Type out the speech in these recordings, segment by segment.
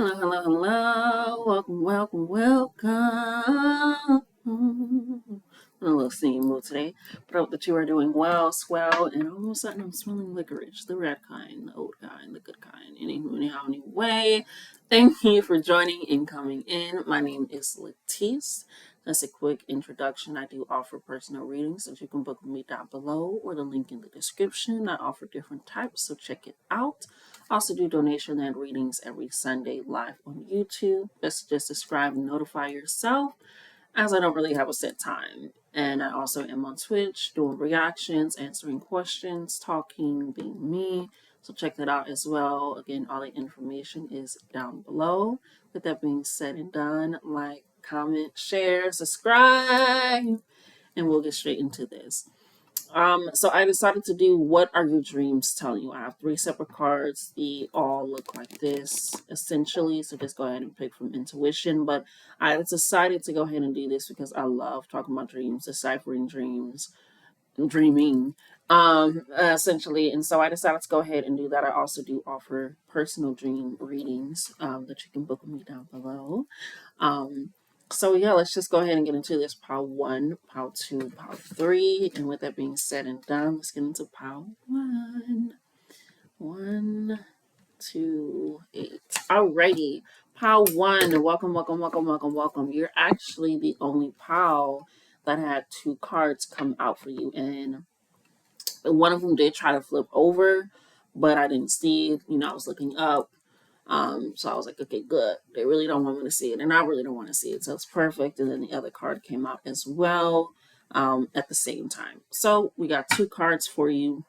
Hello, hello, hello. Welcome. I'm in a little singing mood today, but I hope that you are doing well, swell, and all of a sudden I'm smelling licorice, the red kind, the old kind, the good kind. Anyway, thank you for joining and coming in. My name is Letice. That's a quick introduction. I do offer personal readings that you can book with me down below or the link in the description. I offer different types, so check it out. I also do donation and readings every Sunday live on YouTube. Best to just subscribe and notify yourself, as I don't really have a set time. And I also am on Twitch doing reactions, answering questions, talking, being me. So check that out as well. Again, all the information is down below. With that being said and done, like, comment, share, subscribe, and we'll get straight into this. So I decided to do What Are Your Dreams Telling You? I have 3 separate cards. They all look like this, essentially. So just go ahead and pick from intuition. But I decided to go ahead and do this because I love talking about dreams, deciphering dreams, dreaming, essentially. And so I decided to go ahead and do that. I also do offer personal dream readings that you can book with me down below. So yeah, let's just go ahead and get into this pile 1, pile 2, pile 3. And with that being said and done, let's get into pile 1. 1, 2, 8. Alrighty. Pile 1. Welcome. You're actually the only pile that had 2 cards come out for you. And one of them did try to flip over, but I didn't see it. I was looking up. So I was like, okay, good. They really don't want me to see it, and I really don't want to see it. So it's perfect. And then the other card came out as well at the same time. So we got 2 cards for you,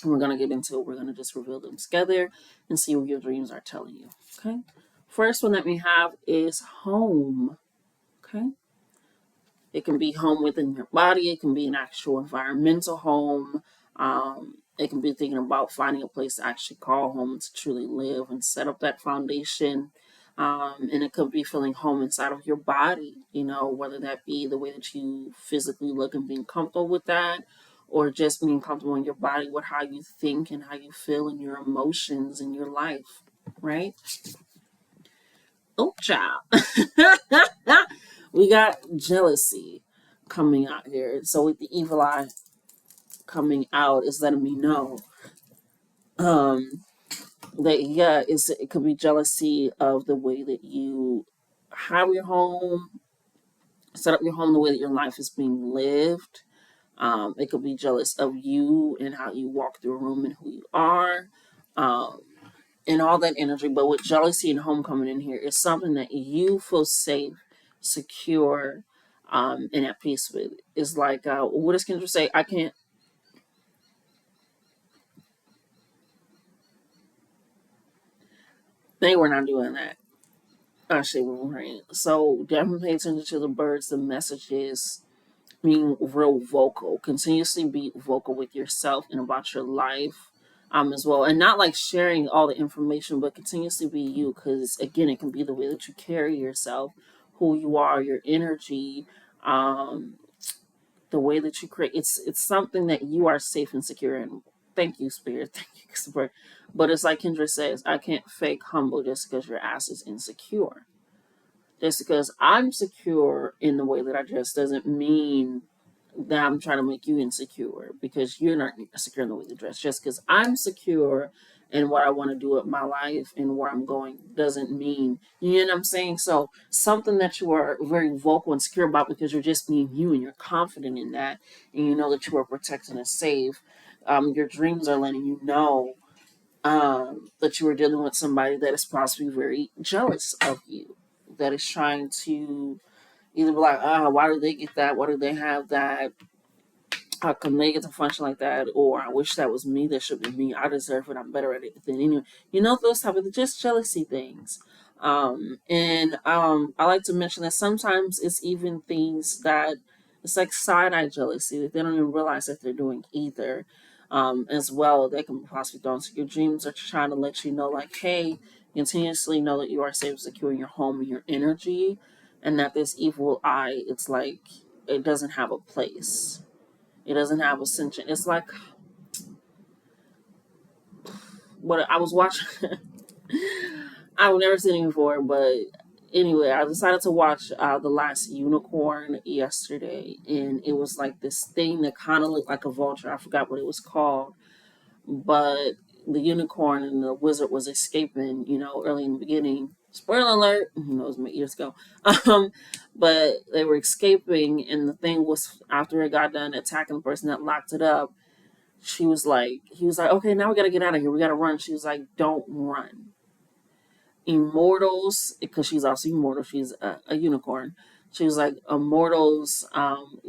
and we're going to get into it. We're going to just reveal them together and see what your dreams are telling you. Okay. First one that we have is home. Okay. It can be home within your body. It can be an actual environmental home. It can be thinking about finding a place to actually call home, to truly live and set up that foundation. And it could be feeling home inside of your body, whether that be the way that you physically look and being comfortable with that, or just being comfortable in your body with how you think and how you feel and your emotions in your life, right? Oh, child. We got jealousy coming out here. So with the evil eye coming out is letting me know that it could be jealousy of the way that you have your home, set up your home, the way that your life is being lived. It could be jealous of you and how you walk through a room and who you are. And all that energy. But with jealousy and home coming in here, it's something that you feel safe, secure, and at peace with. It's like, what does Kendra say? I can't. They were not doing that. Actually, right. So definitely pay attention to the birds, the messages, being real vocal. Continuously be vocal with yourself and about your life. As well, and not like sharing all the information, but continuously be you, because again, it can be the way that you carry yourself, who you are, your energy, um, the way that you create. It's something that you are safe and secure in. Thank you, Spirit. Thank you, Spirit. But it's like Kendra says, I can't fake humble just because your ass is insecure. Just because I'm secure in the way that I dress doesn't mean that I'm trying to make you insecure because you're not secure in the way you dress. Just because I'm secure in what I want to do with my life and where I'm going doesn't mean, you know what I'm saying? So something that you are very vocal and secure about because you're just being you and you're confident in that and you know that you are protected and safe. Your dreams are letting you know that you are dealing with somebody that is possibly very jealous of you, that is trying to either be like, why do they get that? Why do they have that? How come they get to function like that? Or I wish that was me. That should be me. I deserve it. I'm better at it than anyone. Those type of just jealousy things. And I like to mention that sometimes it's even things that it's like side eye jealousy that they don't even realize that they're doing either. As well, they can possibly throw into your dreams are trying to let you know, like, hey, continuously know that you are safe, secure in your home and your energy, and that this evil eye, it's like it doesn't have a place. It doesn't have ascension. It's like what I was watching. I've never seen it before, but anyway, I decided to watch The Last Unicorn yesterday, and it was like this thing that kind of looked like a vulture. I forgot what it was called, but the unicorn and the wizard was escaping, early in the beginning. Spoiler alert, who knows, many years ago. Um, but they were escaping, and the thing was, after it got done attacking the person that locked it up, he was like, okay, now we gotta get out of here. We gotta run. She was like, don't run. Immortals, because she's also immortal, she's a unicorn. She was like, immortals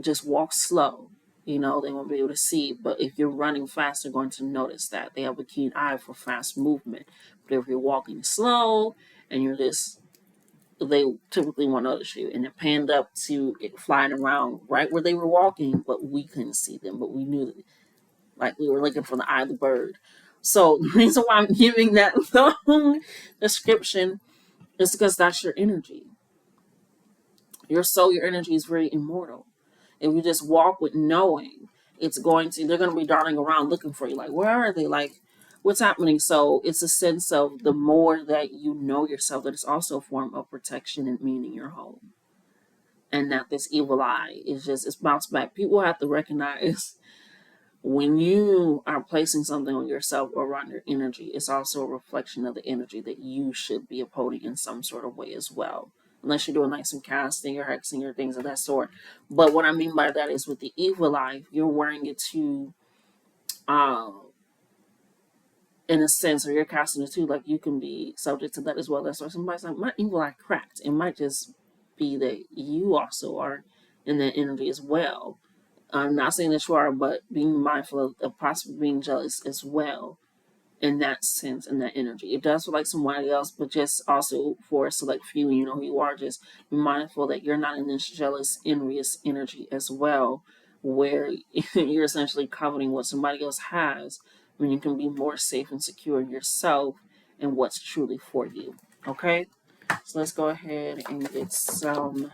just walk slow. They won't be able to see, but if you're running fast, they're going to notice that. They have a keen eye for fast movement. But if you're walking slow and you're just, they typically won't notice you. And it panned up to it flying around right where they were walking, but we couldn't see them, but we knew that, like we were looking for the eye of the bird. So the reason why I'm giving that long description, it's because that's your energy. Your soul, your energy is very immortal. If you just walk with knowing, they're going to be darting around looking for you. Like, where are they? Like, what's happening? So it's a sense of the more that you know yourself, that it's also a form of protection and meaning your home. And that this evil eye it's bounced back. People have to recognize when you are placing something on yourself or around your energy, it's also a reflection of the energy that you should be upholding in some sort of way as well. Unless you're doing like some casting or hexing or things of that sort. But what I mean by that is with the evil eye, you're wearing it to, uh, in a sense, or you're casting it too, like you can be subject to that as well. That's why somebody's like, my evil eye cracked. It might just be that you also are in that energy as well. I'm not saying that you are, but being mindful of possibly being jealous as well in that sense and that energy. It does for like somebody else, but just also for a select few, who you are, just be mindful that you're not in this jealous, envious energy as well, where you're essentially coveting what somebody else has when you can be more safe and secure in yourself and what's truly for you. Okay? So let's go ahead and get some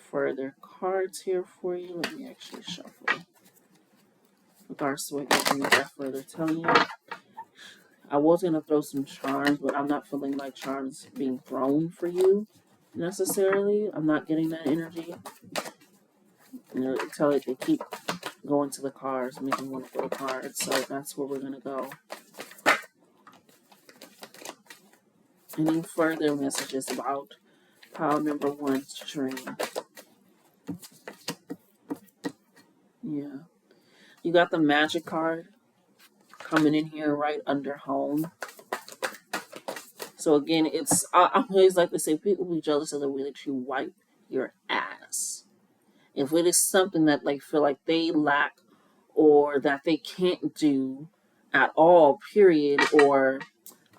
further cards here for you. Let me actually shuffle. Regards to what you're going to further telling you. I was going to throw some charms, but I'm not feeling like charms being thrown for you necessarily. I'm not getting that energy. Tell it to keep going to the cards, making one for the cards. So that's where we're going to go. Any further messages about pile number 1's dream? Yeah. You got the magic card coming in here right under home. So again, I always like to say people be jealous of the way that you wipe your ass. If it is something that they feel like they lack or that they can't do at all, period, or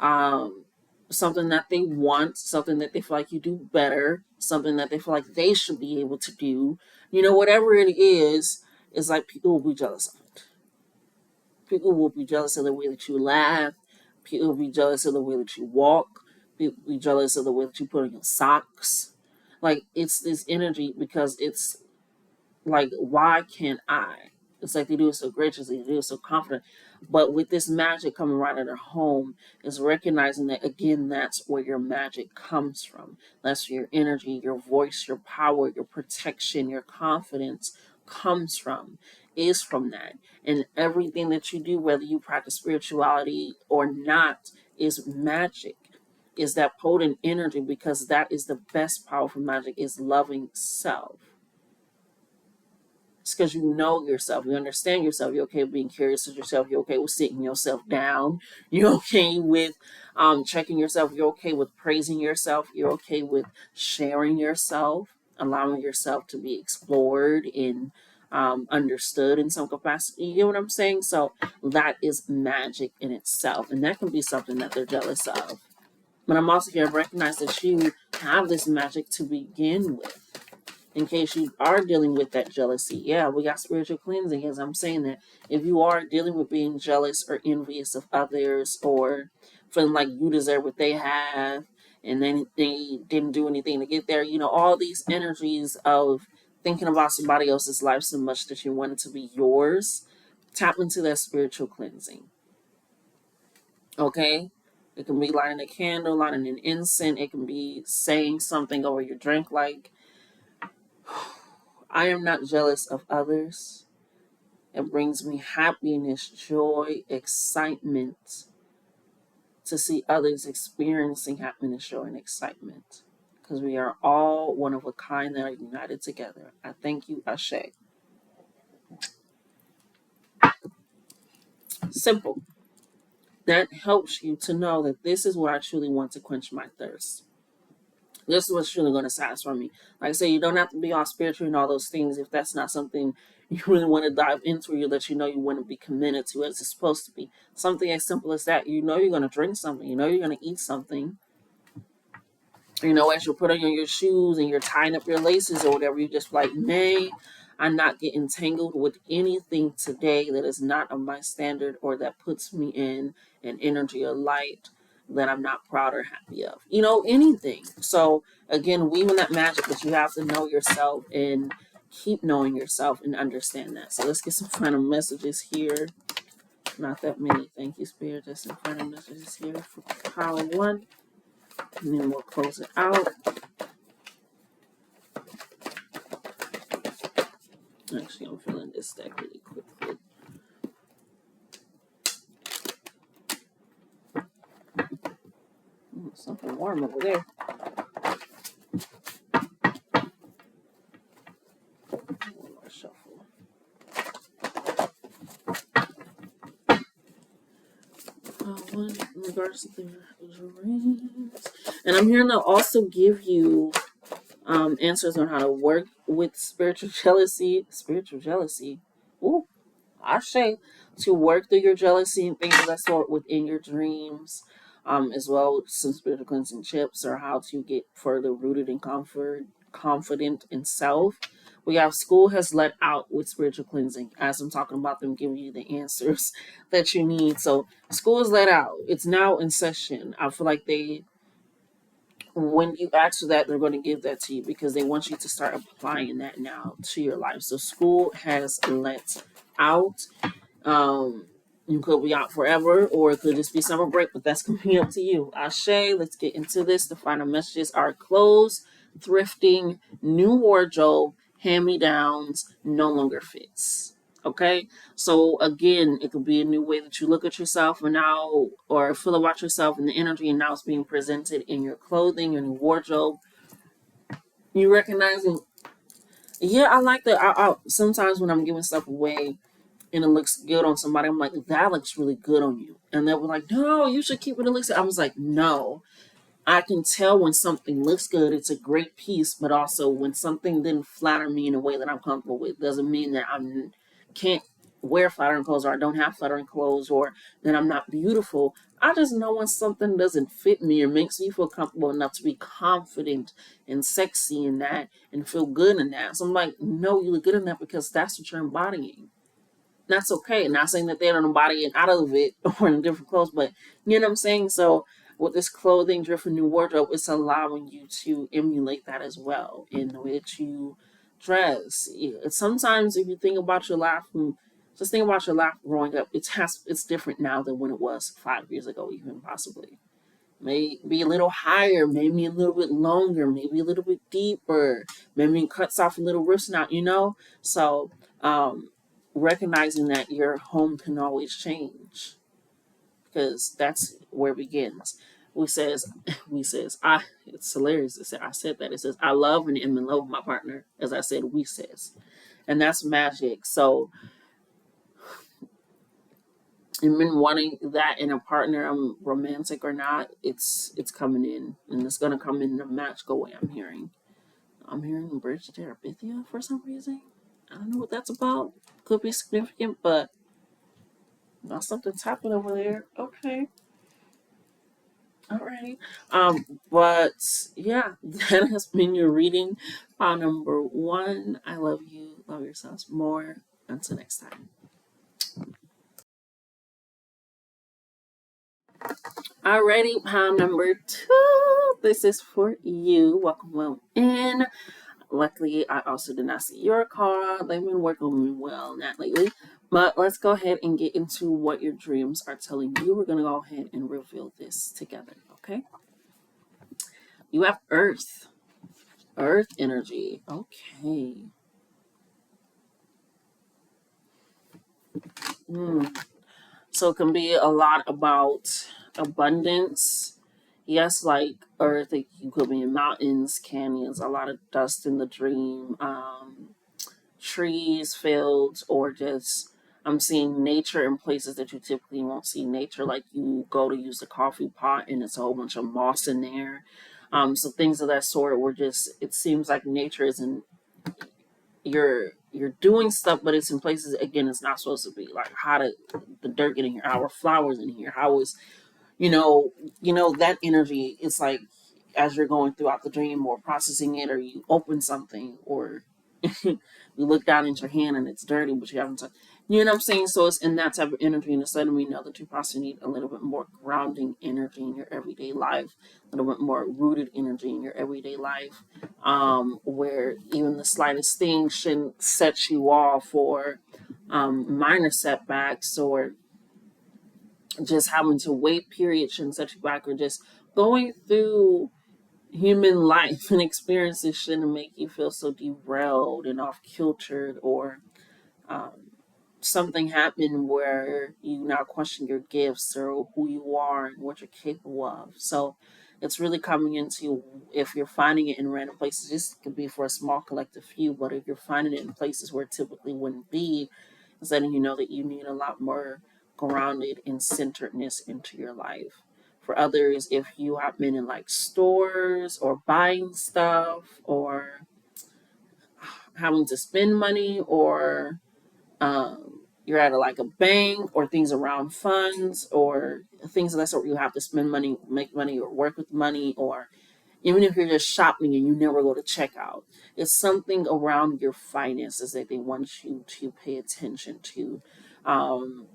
um, something that they want, something that they feel like you do better, something that they feel like they should be able to do, whatever it is, it's like people will be jealous of it. People will be jealous of the way that you laugh. People will be jealous of the way that you walk. People will be jealous of the way that you put on your socks. Like, it's this energy because it's like, why can't I? It's like they do it so graciously, they do it so confident. But with this magic coming right at her home, is recognizing that, again, that's where your magic comes from. That's where your energy, your voice, your power, your protection, your confidence comes from, is from that. And everything that you do, whether you practice spirituality or not, is magic. Is that potent energy, because that is the best powerful magic, is loving self. It's because you know yourself, you understand yourself, you're okay with being curious of yourself, you're okay with sitting yourself down, you're okay with checking yourself, you're okay with praising yourself, you're okay with sharing yourself, allowing yourself to be explored and understood in some capacity. You get what I'm saying? So that is magic in itself, and that can be something that they're jealous of. But I'm also here to recognize that you have this magic to begin with. In case you are dealing with that jealousy, yeah, we got spiritual cleansing. As I'm saying that, if you are dealing with being jealous or envious of others, or feeling like you deserve what they have, and then they didn't do anything to get there, all these energies of thinking about somebody else's life so much that you want it to be yours, tap into that spiritual cleansing. Okay? It can be lighting a candle, lighting an incense. It can be saying something over your drink like, I am not jealous of others. It brings me happiness, joy, excitement to see others experiencing happiness, joy, and excitement. Because we are all one of a kind that are united together. I thank you, Ashe. Simple. That helps you to know that this is what I truly want to quench my thirst. This is what's truly going to satisfy me. Like I say, you don't have to be all spiritual and all those things if that's not something you really want to dive into, or that you know you want to be committed to as it's supposed to be. Something as simple as that. You know you're going to drink something. You know you're going to eat something. As you're putting on your shoes and you're tying up your laces or whatever, you just like, nay, I'm not getting tangled with anything today that is not of my standard or that puts me in an energy or light that I'm not proud or happy of. Anything. So again, weaving that magic, but you have to know yourself and keep knowing yourself and understand that. So let's get some final messages here. Not that many. Thank you, Spirit. Just some final messages here for power one. And then we'll close it out. Actually, I'm filling this deck really quickly. Something warm over there. One more shuffle. One in regards to the dreams. And I'm here to also give you answers on how to work with spiritual jealousy. Spiritual jealousy. Ooh, I say to work through your jealousy and things of that sort within your dreams, as well as some spiritual cleansing tips or how to get further rooted and confident in self. We have school has let out with spiritual cleansing. As I'm talking about them giving you the answers that you need. So school is let out. It's now in session. I feel like when you ask for that, they're going to give that to you because they want you to start applying that now to your life. So school has let out. You could be out forever, or it could just be summer break, but that's coming up to you. Ashe, let's get into this. The final messages are clothes, thrifting, new wardrobe, hand-me-downs, no longer fits. Okay, so again, it could be a new way that you look at yourself and now, or feel about yourself and the energy, and now it's being presented in your clothing, your new wardrobe. You recognizing, yeah, I like that. I sometimes when I'm giving stuff away and it looks good on somebody, I'm like, that looks really good on you. And they were like, no, you should keep it. It looks good. I was like, no, I can tell when something looks good, it's a great piece, but also when something didn't flatter me in a way that I'm comfortable with, doesn't mean that I can't wear flattering clothes or I don't have flattering clothes or that I'm not beautiful. I just know when something doesn't fit me or makes me feel comfortable enough to be confident and sexy in that and feel good in that. So I'm like, no, you look good in that because that's what you're embodying. That's okay. Not saying that they don't embody it out of it or in different clothes, but you know what I'm saying? So with this clothing, different new wardrobe, it's allowing you to emulate that as well in the way that you dress. Sometimes if you think about your life, just think about your life growing up, it's different now than when it was 5 years ago, even possibly. Maybe a little higher, maybe a little bit longer, maybe a little bit deeper, maybe it cuts off a little wrist out. So recognizing that your home can always change because that's where it begins. It's hilarious. I said that. It says, I love and am in love with my partner. As I said, we says. And that's magic. So, and been wanting that in a partner, romantic or not, it's coming in. And it's going to come in a magical way, I'm hearing. I'm hearing Bridge to Terabithia for some reason. I don't know what that's about. Could be significant, but now something's happening over there. Okay. All right. But yeah, that has been your reading. File number one. I love you. Love yourselves more. Until next time. Alrighty, pile number two. This is for you. Welcome in. Luckily, I also did not see your card. They've been working with me well, not lately. But let's go ahead and get into what your dreams are telling you. We're going to go ahead and reveal this together, okay? You have Earth, Earth energy. Okay. Hmm. So it can be a lot about abundance. Yes, like Earth, you could be in mountains, canyons, a lot of dust in the dream, trees, fields, or just I'm seeing nature in places that you typically won't see nature. Like you go to use a coffee pot and it's a whole bunch of moss in there. So things of that sort were just it seems like nature isn't you're doing stuff, but it's in places again it's not supposed to be. Like how did the dirt get in here? How are flowers in here? How is you know, that energy is like as you're going throughout the dream or processing it, or you open something, or you look down at your hand and it's dirty, but you haven't touched. You know what I'm saying? So it's in that type of energy, and it's letting me know that you possibly need a little bit more grounding energy in your everyday life, a little bit more rooted energy in your everyday life, where even the slightest thing shouldn't set you off, or minor setbacks, or just having to wait period shouldn't set you back, or just going through human life and experiences shouldn't make you feel so derailed and off kiltered, or um, something happened where you now question your gifts or who you are and what you're capable of. So it's really coming into if you're finding it in random places, this could be for a small collective few, but if you're finding it in places where it typically wouldn't be, it's letting you know that you need a lot more grounded and centeredness into your life. For others, if you have been in like stores or buying stuff or having to spend money, or you're at like a bank or things around funds or things of that sort where you have to spend money, make money, or work with money, or even if you're just shopping and you never go to checkout, it's something around your finances that they want you to pay attention to. Um,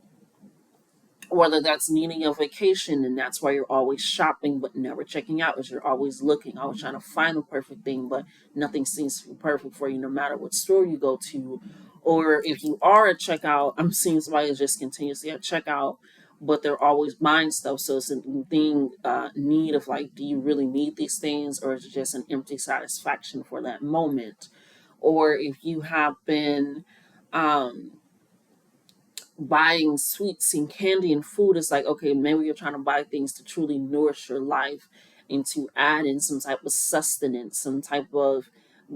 Whether that's needing a vacation and that's why you're always shopping but never checking out, is you're always looking, always trying to find the perfect thing, but nothing seems to be perfect for you no matter what store you go to. Or if you are at checkout, I'm seeing somebody is just continuously at checkout, but they're always buying stuff. So it's a thing need of like, do you really need these things, or is it just an empty satisfaction for that moment? Or if you have been um buying sweets and candy and food, is like, okay, maybe you're trying to buy things to truly nourish your life and to add in some type of sustenance, some type of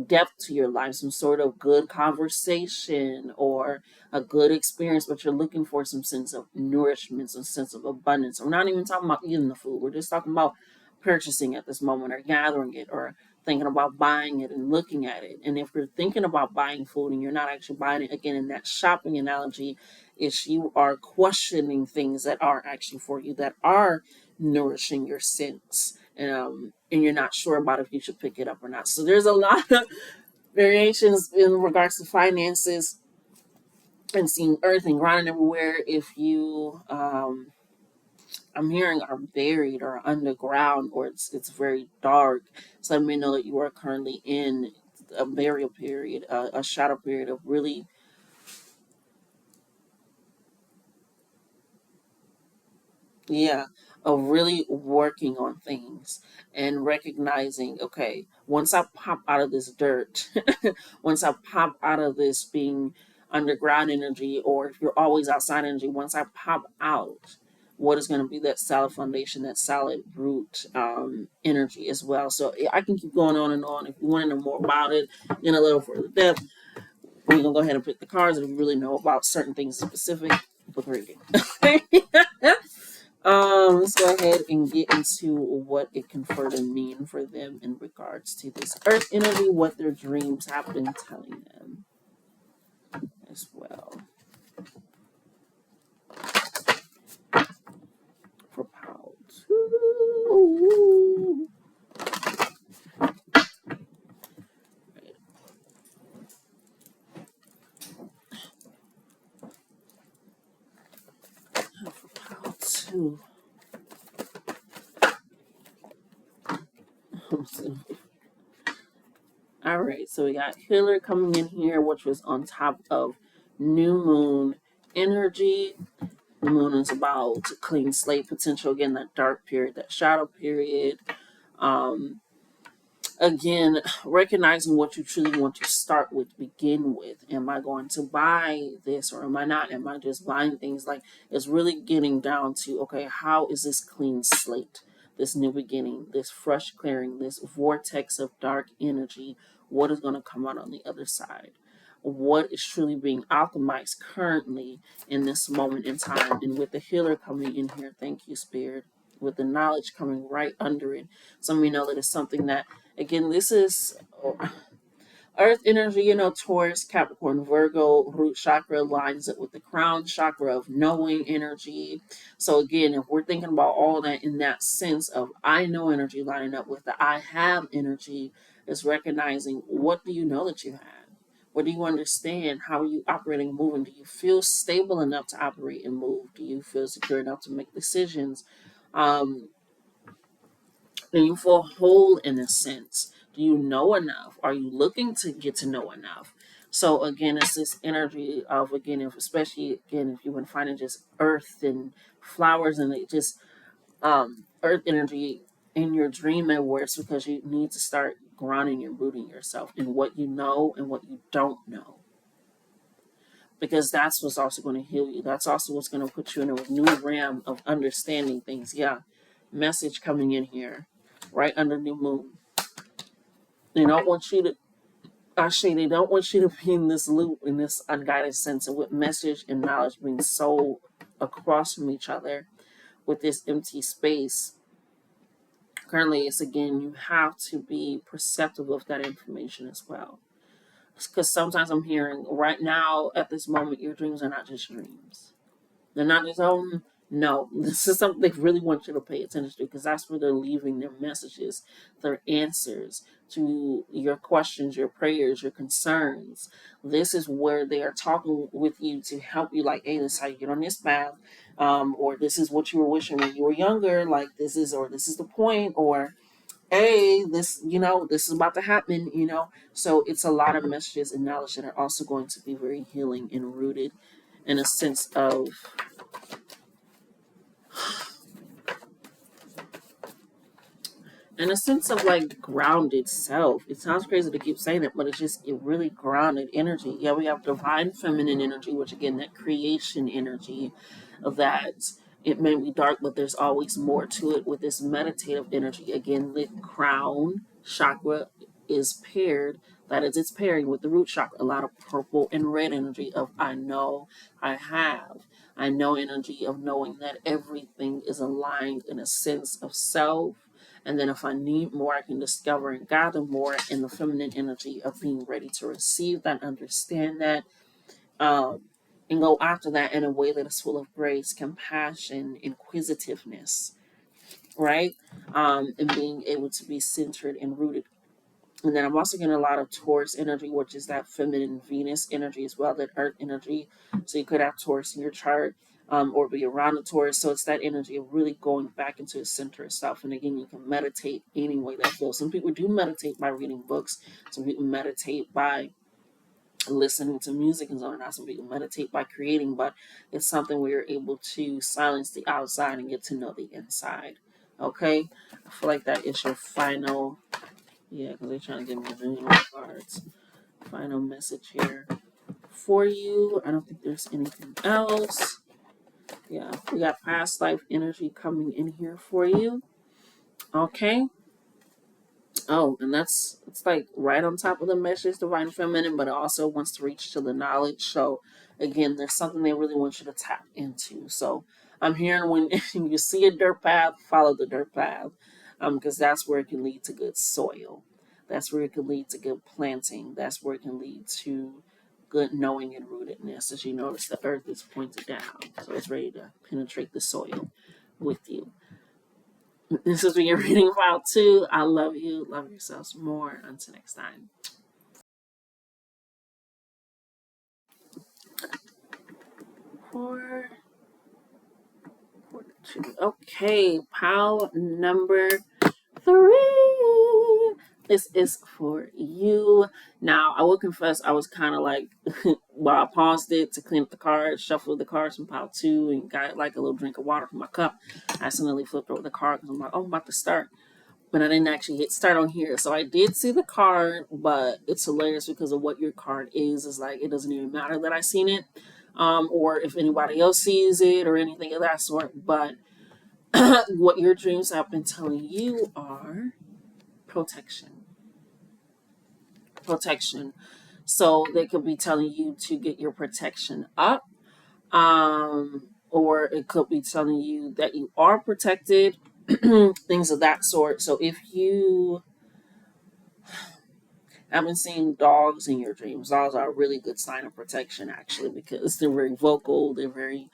depth to your life, some sort of good conversation or a good experience, but you're looking for some sense of nourishment, some sense of abundance. We're not even talking about eating the food, we're just talking about purchasing at this moment, or gathering it, or thinking about buying it and looking at it. And if you're thinking about buying food and you're not actually buying it, again, in that shopping analogy, is you are questioning things that are actually for you, that are nourishing your sense, and you're not sure about if you should pick it up or not. So there's a lot of variations in regards to finances and seeing earth and grounding everywhere. If you I'm hearing are buried or underground, or it's very dark, so let me know that you are currently in a burial period, a shadow period of really, yeah, of really working on things and recognizing, okay, once I pop out of this dirt, once I pop out of this being underground energy, or if you're always outside energy, once I pop out, what is going to be that solid foundation, that solid root energy as well. So I can keep going on and on. If you want to know more about it in a little further depth, we're going to go ahead and pick the cards. If you really know about certain things specific, book reading. Let's go ahead and get into what it can further mean for them in regards to this Earth energy, what their dreams have been telling them as well. For Pow 2. For Pow 2. All right, so we got Healer coming in here, which was on top of New Moon energy. The moon is about clean slate potential. Again, that dark period, that shadow period. Um, Again, recognizing what you truly want to start with, begin with. Am I going to buy this or am I not? Am I just buying things? Like, it's really getting down to, okay, how is this clean slate, this new beginning, this fresh clearing, this vortex of dark energy? What is going to come out on the other side? What is truly being alchemized currently in this moment in time? And with the healer coming in here, thank you, Spirit, with the knowledge coming right under it. Some of you know that it's something that, again, this is Earth energy, Taurus, Capricorn, Virgo, root chakra lines up with the crown chakra of knowing energy. So again, if we're thinking about all that in that sense of I know energy lining up with the I have energy, is recognizing what do you know that you have? What do you understand? How are you operating and moving? Do you feel stable enough to operate and move? Do you feel secure enough to make decisions? Um, do you feel whole in a sense? Do you know enough? Are you looking to get to know enough? So again, it's this energy of, again, if, especially again, if you've been finding just earth and flowers and it just earth energy in your dream and where it's because you need to start grounding and rooting yourself in what you know and what you don't know. Because that's what's also going to heal you. That's also what's going to put you in a new realm of understanding things. Yeah. Message coming in here right under new moon. They don't want you to, actually, they don't want you to be in this loop, in this unguided sense, and with message and knowledge being so across from each other with this empty space. Currently, it's again, you have to be perceptive of that information as well. Because sometimes I'm hearing right now, at this moment, your dreams are not just dreams. They're not just, oh, no, this is something they really want you to pay attention to because that's where they're leaving their messages, their answers to your questions, your prayers, your concerns. This is where they are talking with you to help you, like, hey, this is how you get on this path, or this is what you were wishing when you were younger, like this is, or this is the point, or hey, this, this is about to happen, So it's a lot of messages and knowledge that are also going to be very healing and rooted in a sense of like grounded self. It sounds crazy to keep saying it, but it's just it really grounded energy. Yeah, we have divine feminine energy, which again, that creation energy of that it may be dark, but there's always more to it with this meditative energy. Again, the crown chakra is paired. That is, it's pairing with the root chakra. A lot of purple and red energy of I know, I have. I know energy of knowing that everything is aligned in a sense of self, and then if I need more, I can discover and gather more in the feminine energy of being ready to receive that, understand that, um, and go after that in a way that is full of grace, compassion, inquisitiveness, right? And being able to be centered and rooted. And then I'm also getting a lot of Taurus energy, which is that feminine Venus energy as well, that earth energy. So you could have Taurus in your chart, or be around the Taurus. So it's that energy of really going back into the center of self. And again, you can meditate any way that feels. Some people do meditate by reading books. Some people meditate by listening to music and so on. Some people meditate by creating, but it's something where you're able to silence the outside and get to know the inside. Okay? I feel like that is your final. Yeah, because they're trying to give me visual cards. Final message here for you. I don't think there's anything else. Yeah, we got past life energy coming in here for you. Okay. Oh, and it's like right on top of the message, divine feminine, but it also wants to reach to the knowledge. So again, there's something they really want you to tap into. So I'm hearing when you see a dirt path, follow the dirt path, because that's where it can lead to good soil. That's where it can lead to good planting. That's where it can lead to good knowing and rootedness. As you notice, the earth is pointed down, so it's ready to penetrate the soil with you. This is what you're reading about too. I love you. Love yourselves more. Until next time. Four, four, two. Okay, pile number 3. This is for you. Now, I will confess, I was kind of like Well, I paused it to clean up the cards, shuffled the cards from pile two, and got like a little drink of water from my cup. I accidentally flipped over the card because I'm like, oh, I'm about to start. But I didn't actually hit start on here. So I did see the card, but it's hilarious because of what your card is. It's like, it doesn't even matter that I seen it, or if anybody else sees it or anything of that sort. But what your dreams have been telling you are protection. Protection. So they could be telling you to get your protection up, or it could be telling you that you are protected, things of that sort. So if you I've been seeing dogs in your dreams. Dogs are a really good sign of protection, actually, because they're very vocal, they're very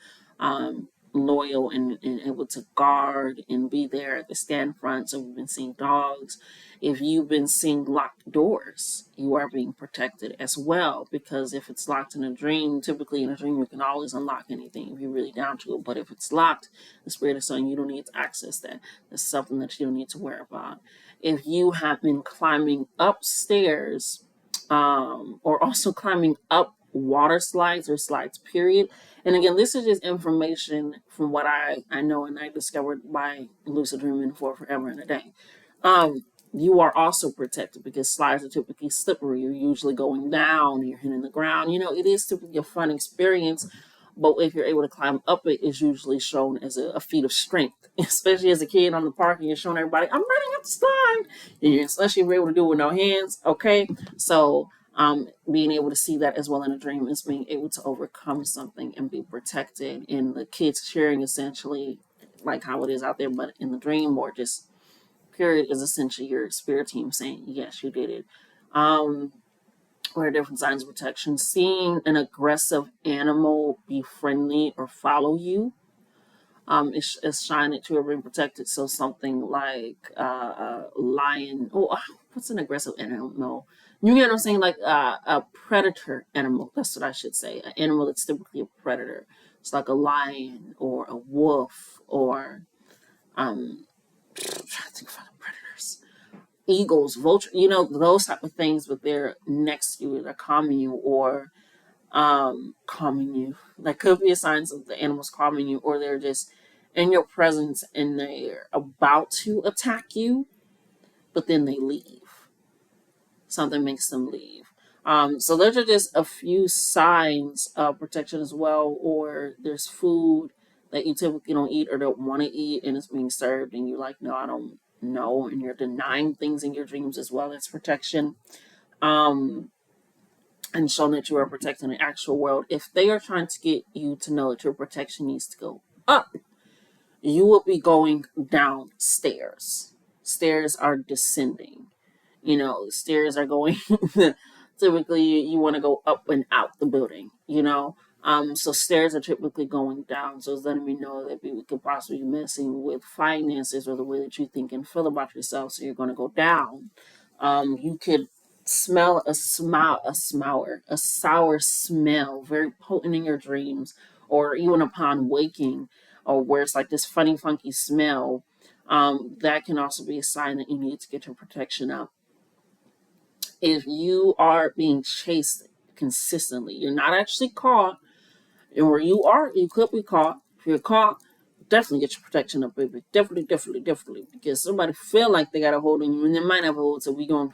loyal and able to guard and be there at the stand front. So we've been seeing dogs. If you've been seeing locked doors, you are being protected as well, because if it's locked in a dream, typically in a dream, you can always unlock anything if you're really down to it. But if it's locked, the spirit is saying you don't need to access that. That's something that you don't need to worry about. If you have been climbing upstairs, or also climbing up water slides or slides, period. And again, this is just information from what I know and I discovered by lucid dreaming for forever and a day. You are also protected because slides are typically slippery. You're usually going down, you're hitting the ground. It is typically a fun experience, but if you're able to climb up it, is usually shown as a feat of strength, especially as a kid on the park and you're showing everybody, I'm running up the slide. And especially if you're able to do it with no hands, okay? So being able to see that as well in a dream is being able to overcome something and be protected. And the kids cheering essentially like how it is out there, but in the dream or just period is essentially your spirit team saying, yes, you did it. What are different signs of protection? Seeing an aggressive animal be friendly or follow you is shining that you are being protected. So something like a lion. Oh, what's an aggressive animal? You get what I'm saying? Like a predator animal. That's what I should say. An animal that's typically a predator. It's like a lion or a wolf or I'm trying to think of other predators. Eagles, vulture, those type of things, but they're next to you, they're calming you or calming you. That could be a sign of the animals calming you, or they're just in your presence and they're about to attack you, but then they leave. Something makes them leave. So those are just a few signs of protection as well, or there's food that you typically don't eat or don't want to eat and it's being served and you're like, no, I don't know, and you're denying things in your dreams as well. That's protection. Um, and showing that you are protecting the actual world. If they are trying to get you to know that your protection needs to go up, you will be going downstairs. Stairs are descending. Stairs are going. Typically, you want to go up and out the building. So stairs are typically going down. So it's letting me know that we could possibly be messing with finances or the way that you think and feel about yourself. So you're going to go down. You could smell a sour smell, very potent in your dreams, or even upon waking, or where it's like this funny, funky smell. That can also be a sign that you need to get your protection up. If you are being chased consistently, you're not actually caught, or you could be caught. If you're caught, definitely get your protection up, baby. Definitely, definitely, definitely. Because somebody feel like they got a hold on you and they might have a hold, so we going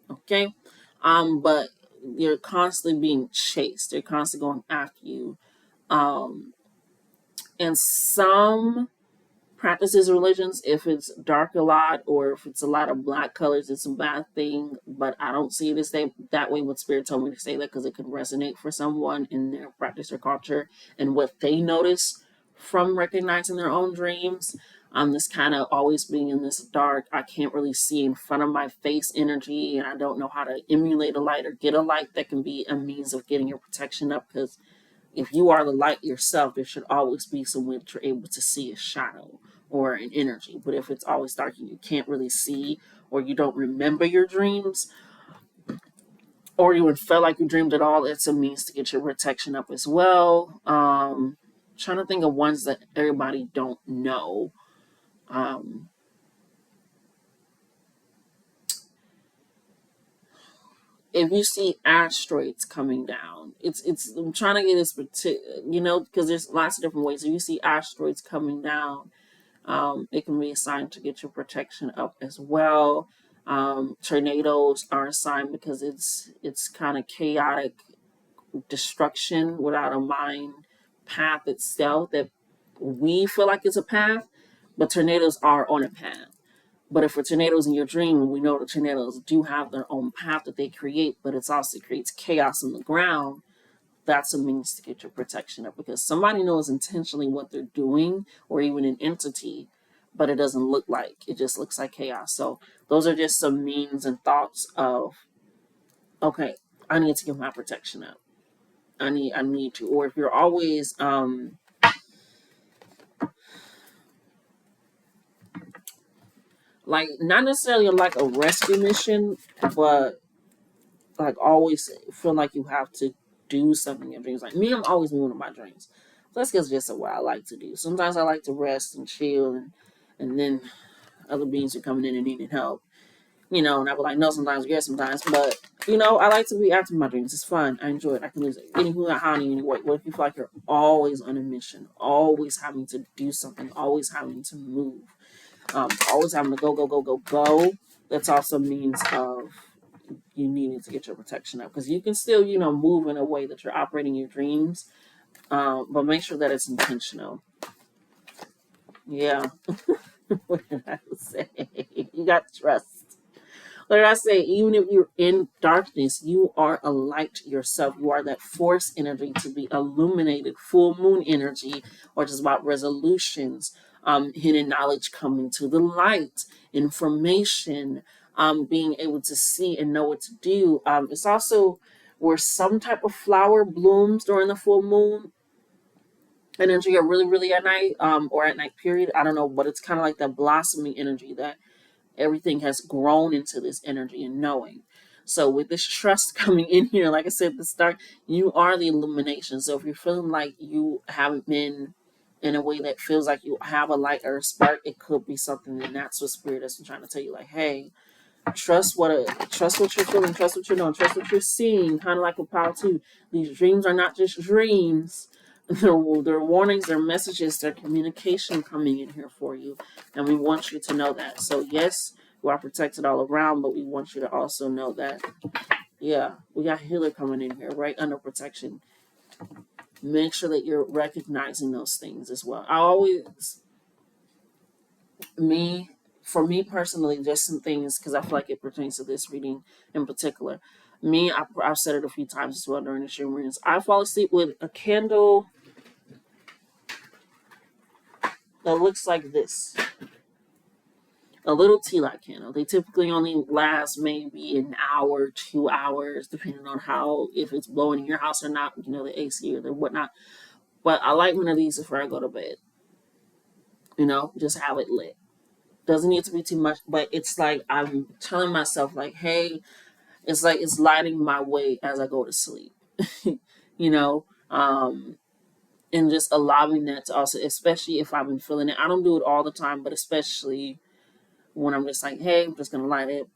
okay. But you're constantly being chased. They're constantly going after you. And some practices religions, if it's dark a lot or if it's a lot of black colors, it's a bad thing, but I don't see it as that way. What spirit told me to say that because it could resonate for someone in their practice or culture and what they notice from recognizing their own dreams. This kind of always being in this dark, I can't really see in front of my face energy, and I don't know how to emulate a light or get a light that can be a means of getting your protection up, because if you are the light yourself, there should always be some way that you're able to see a shadow or an energy. But if it's always dark and you can't really see, or you don't remember your dreams, or you would feel like you dreamed at all, it's a means to get your protection up as well. Trying to think of ones that everybody don't know. if you see asteroids coming down, I'm trying to get this because there's lots of different ways. If you see asteroids coming down, it can be a sign to get your protection up as well. Tornadoes are a sign because it's kind of chaotic destruction without a mind path itself that we feel like it's a path, but tornadoes are on a path. But if it's tornadoes in your dream, we know the tornadoes do have their own path that they create, but it also creates chaos on the ground. That's a means to get your protection up because somebody knows intentionally what they're doing, or even an entity, but it doesn't look like it just looks like chaos. So those are just some means and thoughts of, okay, I need to get my protection up. I need to. Or if you're always like not necessarily like a rescue mission, but like always feel like you have to do something in your dreams. Like me, I'm always moving in my dreams. That's just what I like to do. Sometimes I like to rest and chill, and then other beings are coming in and needing help. And I'll be like, no, sometimes, yes, sometimes. But, I like to be active in my dreams. It's fun. I enjoy it. I can lose it. Anywho, how anyway. What if you feel like you're always on a mission, always having to do something, always having to move, always having to go, go, go, go, go? That's also means of you needing to get your protection up. Because you can still, move in a way that you're operating your dreams, but make sure that it's intentional. Yeah. What did I say? You got to trust. What did I say? Even if you're in darkness, you are a light yourself. You are that force energy to be illuminated, full moon energy, or just about resolutions, hidden knowledge coming to the light, information, being able to see and know what to do. It's also where some type of flower blooms during the full moon energy, or really, really at night, or at night period. I don't know, but it's kind of like that blossoming energy that everything has grown into this energy and knowing. So with this trust coming in here, like I said at the start, you are the illumination. So if you're feeling like you haven't been in a way that feels like you have a light or a spark, it could be something, and that's what spirit is trying to tell you. Like, hey, trust what you're feeling, trust what you're doing, trust what you're seeing. Kind of like a power too. These dreams are not just dreams. They're warnings, they're messages, they're communication coming in here for you. And we want you to know that. So yes, you are protected all around, but we want you to also know that, yeah, we got healer coming in here, right under protection. Make sure that you're recognizing those things as well. For me personally, just some things, because I feel like it pertains to this reading in particular. I've said it a few times as well during the stream readings. I fall asleep with a candle that looks like this. A little tea light candle. They typically only last maybe an hour, 2 hours, depending on if it's blowing in your house or not, the AC or the whatnot. But I like one of these before I go to bed. Just have it lit. Doesn't need to be too much, but it's like I'm telling myself, like, hey, it's like it's lighting my way as I go to sleep. you know, um, and just allowing that to also, especially if I've been feeling it. I don't do it all the time, but especially when I'm just like, hey, I'm just gonna light it.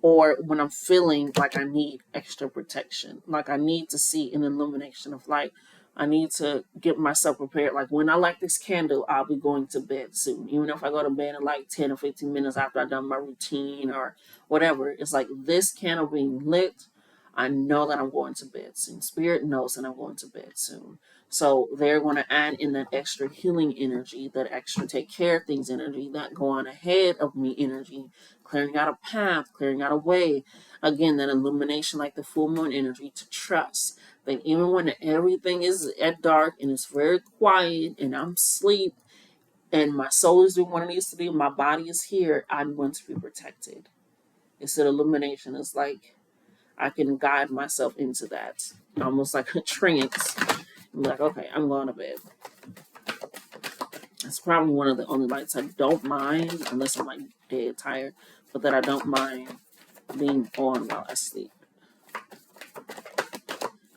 Or when I'm feeling like I need extra protection, like I need to see an illumination of light. I need to get myself prepared. Like when I light this candle, I'll be going to bed soon. Even if I go to bed in like 10 or 15 minutes after I've done my routine or whatever, it's like this candle being lit, I know that I'm going to bed soon. Spirit knows that I'm going to bed soon. So they're going to add in that extra healing energy, that extra take care of things energy, that go on ahead of me energy, clearing out a path, clearing out a way. Again, that illumination like the full moon energy to trust that even when everything is at dark and it's very quiet and I'm asleep and my soul is doing what it needs to do, my body is here, I'm going to be protected. It's an illumination. It's like I can guide myself into that, almost like a trance. I'm like, okay, I'm going to bed. It's probably one of the only lights I don't mind, unless I'm like dead tired, but that I don't mind being on while I sleep.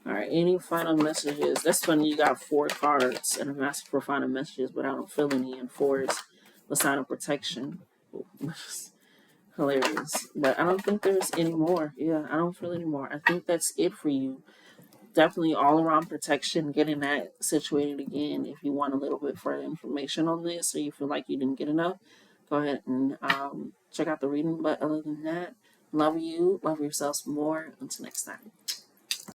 All right, any final messages? That's funny, you got 4 cards, and I'm asking for final messages, but I don't feel any, and 4 is the sign of protection. Hilarious. But I don't think there's any more. Yeah, I don't feel any more. I think that's it for you. Definitely all around protection, getting that situated again. If you want a little bit further information on this or you feel like you didn't get enough, go ahead and check out the reading. But other than that, love you, love yourselves more. Until next time.